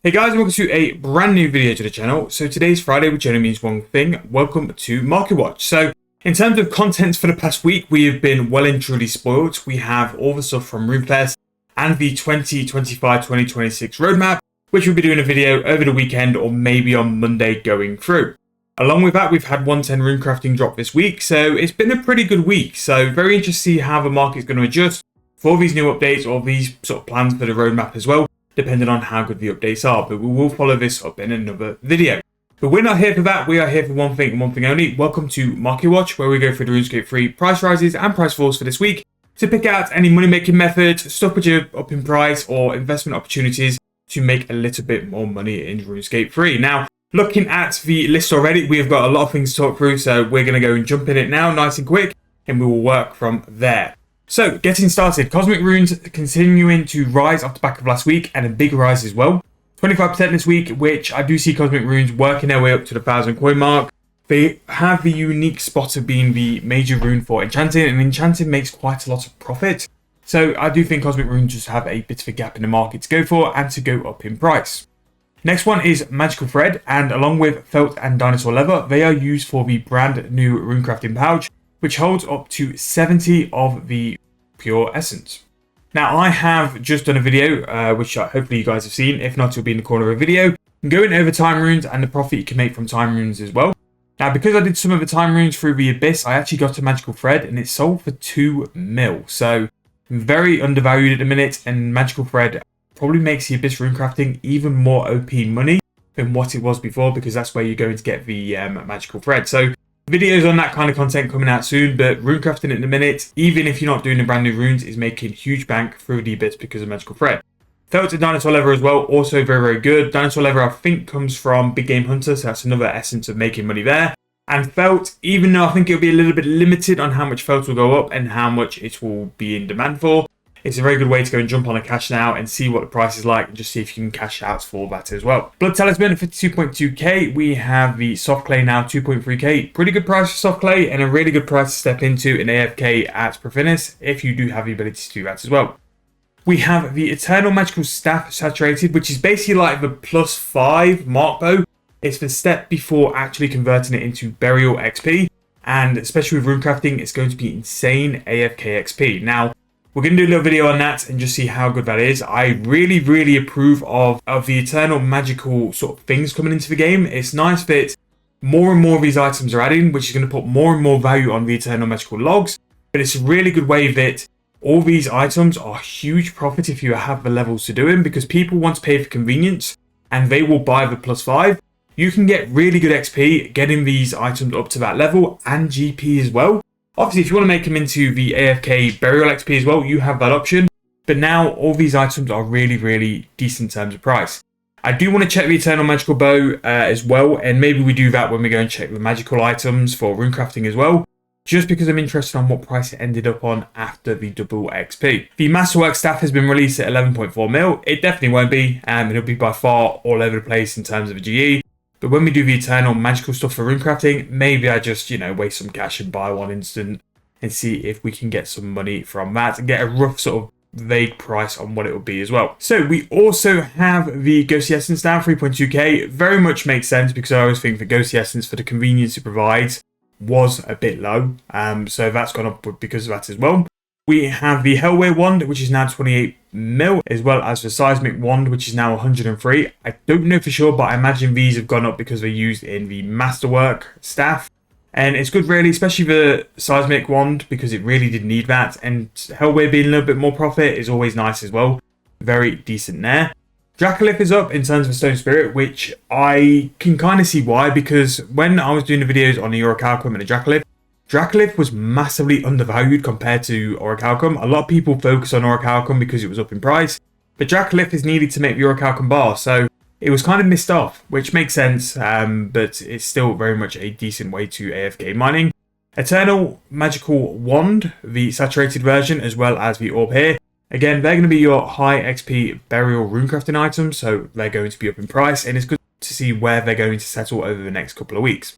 Hey guys, welcome to a brand new video to the channel. So today's Friday, which only means one thing. Welcome to Marketwatch. So in terms of contents for the past week, we have been well and truly spoiled. We have all the stuff from Runefest and the 2025-2026 roadmap, which we'll be doing a video over the weekend or maybe on Monday going through. Along with that, we've had 110 runecrafting drop this week, so it's been a pretty good week. So very interested to see how the market's going to adjust for these new updates or these sort of plans for the roadmap as well, depending on how good the updates are. But we will follow this up in another video. But we're not here for that. We are here for one thing and one thing only. Welcome to Marketwatch, where we go through the Runescape 3 price rises and price falls for this week to pick out any money-making methods, stuff which are up in price, or investment opportunities to make a little bit more money in Runescape 3. Now, looking at the list already, we have got a lot of things to talk through, so we're going to go and jump in it now, nice and quick, and we will work from there. So, getting started, Cosmic Runes continuing to rise off the back of last week, and a big rise as well. 25% this week, which I do see Cosmic Runes working their way up to the 1,000 coin mark. They have the unique spot of being the major rune for enchanting, and enchanting makes quite a lot of profit. So I do think Cosmic Runes just have a bit of a gap in the market to go for and to go up in price. Next one is Magical Thread, and along with Felt and Dinosaur Leather, they are used for the brand new runecrafting pouch, which holds up to 70 of the pure essence. Now, I have just done a video, which hopefully you guys have seen. If not, it'll be in the corner of a video, going over time runes and the profit you can make from time runes as well. Now, because I did some of the time runes through the Abyss, I actually got a Magical Thread, and it sold for 2 mil. So, very undervalued at the minute, and Magical Thread probably makes the Abyss runecrafting even more OP money than what it was before, because that's where you're going to get the Magical Thread. So, videos on that kind of content coming out soon, but runecrafting at the minute, even if you're not doing the brand new runes, is making huge bank through the Abyss because of Magical Thread. Felt and Dinosaur Leather as well, also very, very good. Dinosaur Leather, I think, comes from Big Game Hunter, so that's another essence of making money there. And Felt, even though I think it'll be a little bit limited on how much Felt will go up and how much it will be in demand for, it's a very good way to go and jump on a cash now and see what the price is like and just see if you can cash out for that as well. Blood Talisman, 52.2k. We have the Soft Clay now, 2.3k. Pretty good price for Soft Clay and a really good price to step into an AFK at Buisness if you do have the ability to do that as well. We have the Eternal Magical Staff Saturated, which is basically like the +5 Mark Bow. It's the step before actually converting it into Burial XP. And especially with runecrafting, it's going to be insane AFK XP. Now, we're going to do a little video on that and just see how good that is. I really, really approve of the eternal magical sort of things coming into the game. It's nice that more and more of these items are adding, which is going to put more and more value on the eternal magical logs. But it's a really good way that all these items are huge profit if you have the levels to do them, because people want to pay for convenience and they will buy the +5. You can get really good XP getting these items up to that level and GP as well. Obviously, if you want to make them into the AFK Burial XP as well, you have that option. But now, all these items are really, really decent in terms of price. I do want to check the Eternal Magical Bow as well, and maybe we do that when we go and check the magical items for runecrafting as well, just because I'm interested on what price it ended up on after the double XP. The Masterwork Staff has been released at 11.4 mil. It definitely won't be, and it'll be by far all over the place in terms of a GE. But when we do the eternal magical stuff for runecrafting, maybe I just, waste some cash and buy one instant and see if we can get some money from that and get a rough sort of vague price on what it will be as well. So we also have the Ghosty Essence down, 3.2k. Very much makes sense because I always think the Ghosty Essence for the convenience it provides was a bit low. So that's gone up because of that as well. We have the Hellway Wand, which is now 28 mil, as well as the Seismic Wand, which is now 103. I don't know for sure, but I imagine these have gone up because they're used in the Masterwork Staff. And it's good, really, especially the Seismic Wand, because it really did need that. And Hellway being a little bit more profit is always nice as well. Very decent there. Dracolith is up in terms of Stone Spirit, which I can kind of see why, because when I was doing the videos on the Orichalcum and the Dracolith was massively undervalued compared to Orichalcum. A lot of people focus on Orichalcum because it was up in price, but Dracolith is needed to make the Orichalcum bar, so it was kind of missed off, which makes sense, but it's still very much a decent way to AFK mining. Eternal Magical Wand, the saturated version, as well as the Orb here. Again, they're going to be your high XP burial runecrafting items, so they're going to be up in price, and it's good to see where they're going to settle over the next couple of weeks.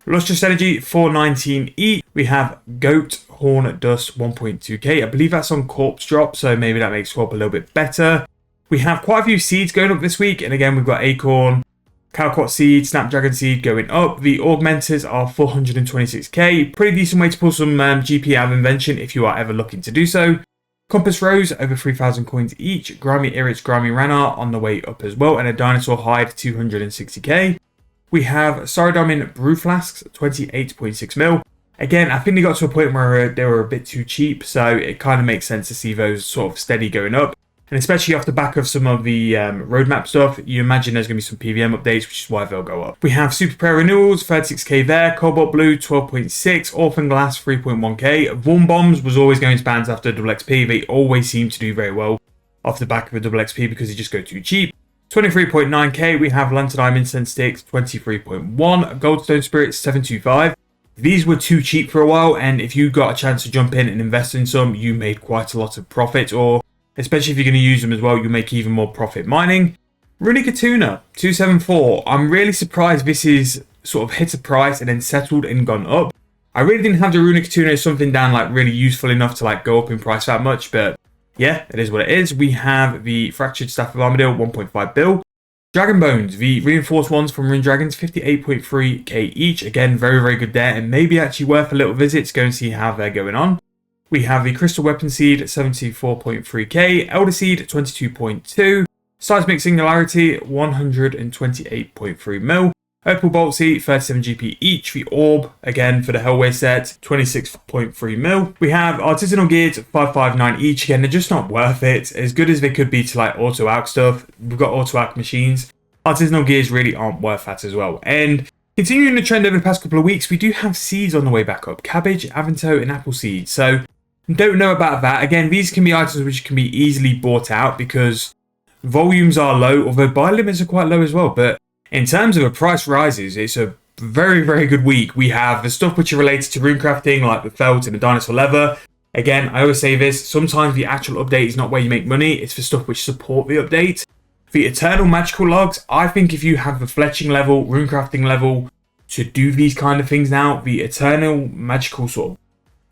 Lustrous Energy 419E. We have Goat Horn Dust 1.2k. I believe that's on Corpse Drop, so maybe that makes Corp a little bit better. We have quite a few seeds going up this week, and again, we've got Acorn, Calcot Seed, Snapdragon Seed going up. The Augmenters are 426k. Pretty decent way to pull some GP out of Invention if you are ever looking to do so. Compass Rose, over 3,000 coins each. Grimy Irits, Grimy Ranar on the way up as well. And a Dinosaur Hide, 260k. We have Saradomin Brew Flasks, 28.6 mil. Again, I think they got to a point where they were a bit too cheap, so it kind of makes sense to see those sort of steady going up. And especially off the back of some of the roadmap stuff, you imagine there's going to be some PVM updates, which is why they'll go up. We have Super Prayer Renewals, 36k there. Cobalt Blue, 12.6. Orphan Glass, 3.1k. Vorm Bombs was always going to bounce after double XP. They always seem to do very well off the back of a double XP because they just go too cheap. 23.9k. We have Lanternine Incense Sticks, 23.1. Goldstone Spirits, 725. These were too cheap for a while, and if you got a chance to jump in and invest in some, you made quite a lot of profit, or especially if you're going to use them as well, you'll make even more profit mining. Runica Tuna, 274. I'm really surprised this is sort of hit a price and then settled and gone up. I really didn't have the Runica Tuna as something down like really useful enough to like go up in price that much, but yeah, it is what it is. We have the Fractured Staff of Armadale, 1.5 bill. Dragon Bones, the reinforced ones from Rune Dragons, 58.3k each. Again, very, very good there, and maybe actually worth a little visit to go and see how they're going on. We have the Crystal Weapon Seed, 74.3k. Elder Seed, 22.2. Seismic Singularity, 128.3 mil. Opal Bolt Seed, 37 GP each. The Orb, again for the Hellway set, 26.3 mil. We have Artisanal Gears, 559 each. Again, they're just not worth it. As good as they could be to like auto-alch stuff, we've got auto-alch machines. Artisanal Gears really aren't worth that as well. And continuing the trend over the past couple of weeks, we do have seeds on the way back up. Cabbage, Avanto, and Apple Seed. So, don't know about that. Again, these can be items which can be easily bought out because volumes are low, although buy limits are quite low as well. But in terms of the price rises, it's a very, very good week. We have the stuff which are related to runecrafting, like the felt and the dinosaur leather. Again, I always say this, sometimes the actual update is not where you make money, it's the stuff which support the update. The Eternal Magical Logs, I think if you have the fletching level, runecrafting level to do these kind of things now, the Eternal Magical sort of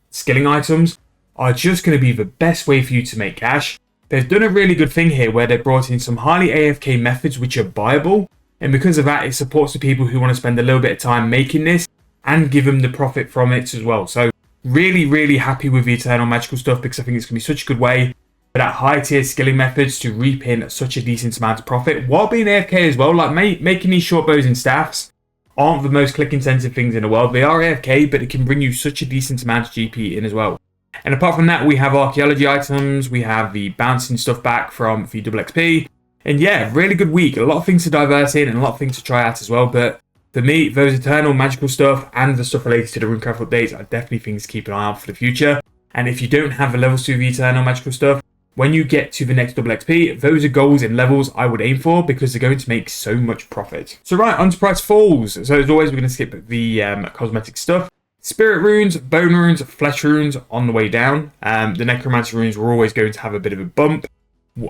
skilling items are just going to be the best way for you to make cash. They've done a really good thing here where they brought in some highly AFK methods which are buyable. And because of that, it supports the people who want to spend a little bit of time making this and give them the profit from it as well. So really, really happy with the Eternal Magical stuff because I think it's going to be such a good way for that high tier skilling methods to reap in such a decent amount of profit while being AFK as well. Like making these short bows and staffs aren't the most click intensive things in the world. They are AFK, but it can bring you such a decent amount of GP in as well. And apart from that, we have archaeology items. We have the bouncing stuff back from the double XP. And yeah, really good week. A lot of things to divert in and a lot of things to try out as well. But for me, those Eternal Magical stuff and the stuff related to the Runecraft updates are definitely things to keep an eye on for the future. And if you don't have the levels to the Eternal Magical stuff, when you get to the next double XP, those are goals and levels I would aim for because they're going to make so much profit. So right, on to price falls. So as always, we're going to skip the cosmetic stuff. Spirit runes, bone runes, flesh runes on the way down. The necromancer runes were always going to have a bit of a bump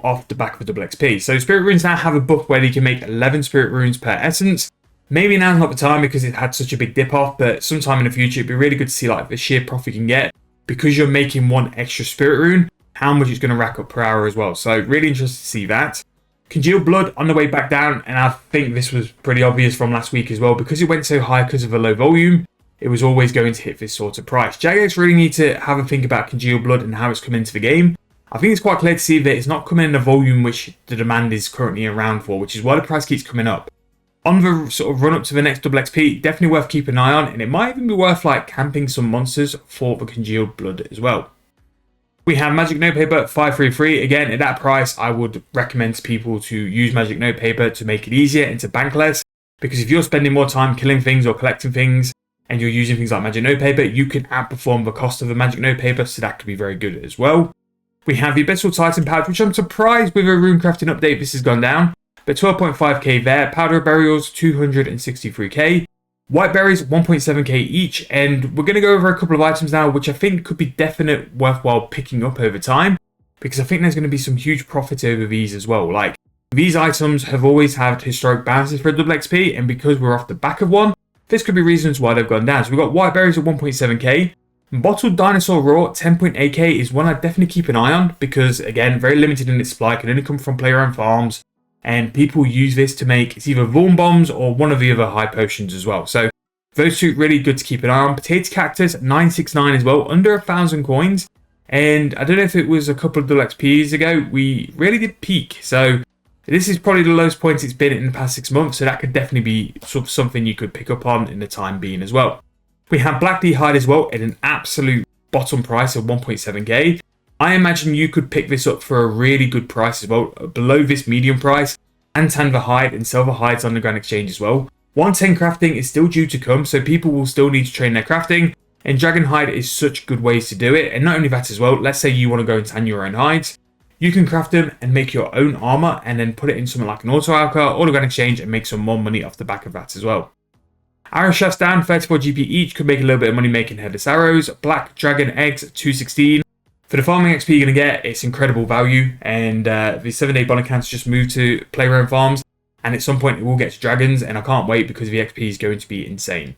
off the back of a double XP. So spirit runes now have a buff where you can make 11 spirit runes per essence. Maybe now's not the time because it had such a big dip off, but sometime in the future it'd be really good to see like the sheer profit you can get because you're making one extra spirit rune, how much it's going to rack up per hour as well. So really interested to see that. Congealed Blood on the way back down, and I think this was pretty obvious from last week as well because it went so high because of a low volume. It was always going to hit this sort of price. Jagex really need to have a think about Congealed Blood and how it's come into the game. I think it's quite clear to see that it's not coming in the volume which the demand is currently around for, which is why the price keeps coming up. On the sort of run up to the next double XP, definitely worth keeping an eye on, and it might even be worth like camping some monsters for the Congealed Blood as well. We have Magic Notepaper 533. Again, at that price, I would recommend to people to use Magic Notepaper to make it easier and to bank less, because if you're spending more time killing things or collecting things, and you're using things like Magic Notepaper, you can outperform the cost of the Magic Notepaper, so that could be very good as well. We have the Abyssal Titan pouch, which I'm surprised with a runecrafting update this has gone down. But 12.5k there. Powder Burials, 263k. White Berries, 1.7k each. And we're going to go over a couple of items now, which I think could be definite worthwhile picking up over time. Because I think there's going to be some huge profit over these as well. Like, these items have always had historic bounces for a double XP. And because we're off the back of one, this could be reasons why they've gone down. So we've got White Berries at 1.7k. Bottled Dinosaur Raw 10.8k is one I'd definitely keep an eye on because, again, very limited in its supply, can only come from player-owned farms, and people use this to make it's either Vaughn Bombs or one of the other high potions as well. So those two really good to keep an eye on. Potato Cactus 969 as well, under 1,000 coins. And I don't know if it was a couple of double XPs ago, we really did peak. So this is probably the lowest point it's been in the past 6 months. So that could definitely be sort of something you could pick up on in the time being as well. We have Black D Hide as well at an absolute bottom price of 1.7k. I imagine you could pick this up for a really good price as well, below this medium price. And Tanva Hide and Silver Hides on the Grand Exchange as well. 110 crafting is still due to come, so people will still need to train their crafting. And Dragon Hide is such good ways to do it. And not only that as well, let's say you want to go and tan your own hides. You can craft them and make your own armor and then put it in something like an Auto Alka or the Grand Exchange and make some more money off the back of that as well. Arrow shafts down, 34 GP each, could make a little bit of money making headless arrows. Black Dragon eggs, 216. For the farming XP you're going to get, it's incredible value. And the 7-day bonus accounts just moved to player-owned farms. And at some point it will get to dragons, and I can't wait because the XP is going to be insane.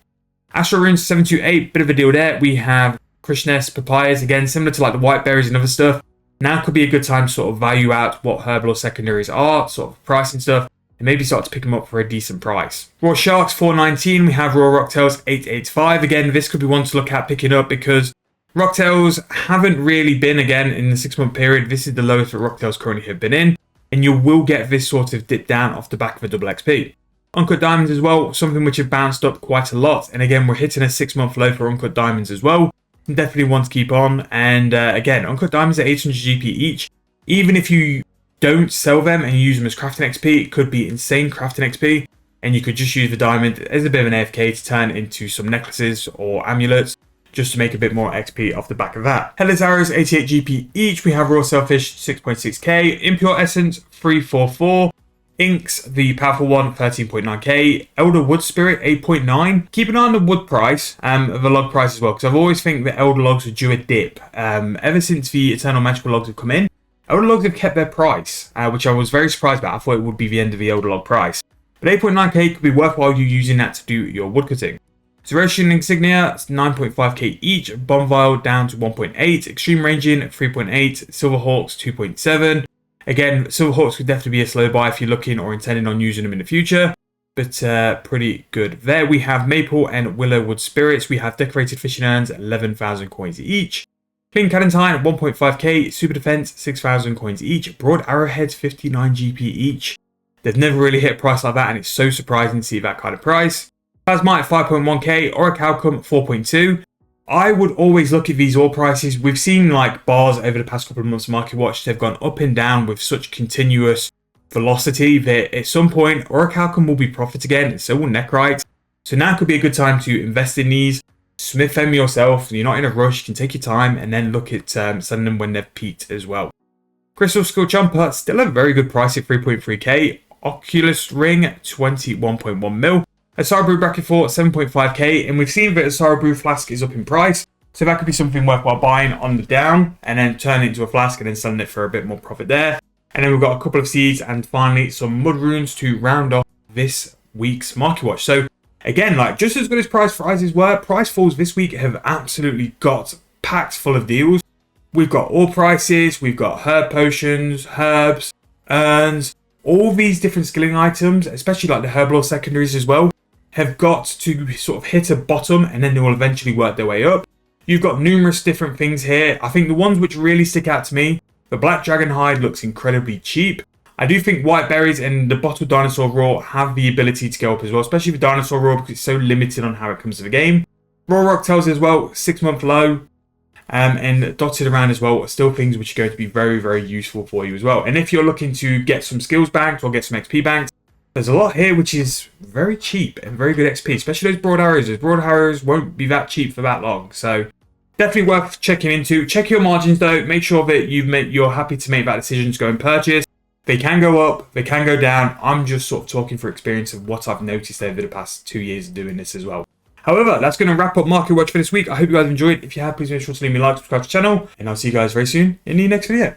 Astral Runes 728, bit of a deal there. We have Krishnes, Papayas, again, similar to like the white berries and other stuff. Now could be a good time to sort of value out what herbal or secondaries are, sort of pricing stuff, and maybe start to pick them up for a decent price. Raw Sharks 419, we have Raw Rocktails 885. Again, this could be one to look at picking up because Rocktails haven't really been, again, in the 6-month period. This is the lowest that Rocktails currently have been in. And you will get this sort of dip down off the back of a double XP. Uncut Diamonds as well, something which have bounced up quite a lot. And again, we're hitting a 6-month low for Uncut Diamonds as well. Definitely one to keep on. And again, Uncut Diamonds at 800 GP each. Even if you don't sell them and you use them as crafting XP, it could be insane crafting XP. And you could just use the diamond as a bit of an AFK to turn into some necklaces or amulets, just to make a bit more XP off the back of that. Headless Arrows, 88 GP each. We have Raw Selfish, 6.6k. Impure Essence, 344. Inks, the powerful one, 13.9k. Elder Wood Spirit, 8.9. Keep an eye on the wood price, the log price as well, because I've always think that Elder Logs are due a dip. Ever since the Eternal Magical Logs have come in, Elder Logs have kept their price, which I was very surprised about. I thought it would be the end of the Elder Log price. But 8.9k could be worthwhile you using that to do your woodcutting. Zeroshian Insignia, 9.5k each. Bomb Vial down to 1.8. Extreme Ranging, 3.8. Silverhawks, 2.7. Again, Silverhawks could definitely be a slow buy if you're looking or intending on using them in the future. But pretty good. There we have Maple and Willow Wood Spirits. We have Decorated Fishing Urns, 11,000 coins each. Clean Cadentine, 1.5k. Super Defense, 6,000 coins each. Broad Arrowheads, 59 GP each. They've never really hit a price like that, and it's so surprising to see that kind of price. Plasmite 5.1k, Orichalcum 4.2. I would always look at these ore prices. We've seen like bars over the past couple of months, Marketwatch, they've gone up and down with such continuous velocity that at some point Orichalcum will be profit again, and so will Nechrite. So now could be a good time to invest in these. Smith them yourself. You're not in a rush. You can take your time and then look at selling them when they've peaked as well. Crystal Skull Jumper, still a very good price at 3.3k. Oculus Ring, 21.1 mil. Asara Brew Bracket 4, 7.5k, and we've seen that Asara Brew Flask is up in price, so that could be something worthwhile buying on the down, and then turn it into a flask and then selling it for a bit more profit there. And then we've got a couple of seeds, and finally some Mud Runes to round off this week's Marketwatch. So again, like just as good as price rises were, price falls this week have absolutely got packed full of deals. We've got ore prices, we've got herb potions, herbs, urns, all these different skilling items, especially like the herbal secondaries as well, have got to sort of hit a bottom and then they will eventually work their way up. You've got numerous different things here. I think the ones which really stick out to me, the Black Dragon Hide looks incredibly cheap. I do think White Berries and the Bottled Dinosaur Raw have the ability to go up as well, especially the Dinosaur Raw because it's so limited on how it comes to the game. Raw Rocktails as well, 6-month low, and dotted around as well are still things which are going to be very, very useful for you as well. And if you're looking to get some skills banked or get some XP banked, there's a lot here which is very cheap and very good XP, especially those broad arrows. Those broad arrows won't be that cheap for that long. So definitely worth checking into. Check your margins though. Make sure that you're happy to make that decision to go and purchase. They can go up, they can go down. I'm just sort of talking for experience of what I've noticed over the past 2 years of doing this as well. However, that's going to wrap up Marketwatch for this week. I hope you guys enjoyed. If you have, please make sure to leave me a like, subscribe to the channel, and I'll see you guys very soon in the next video.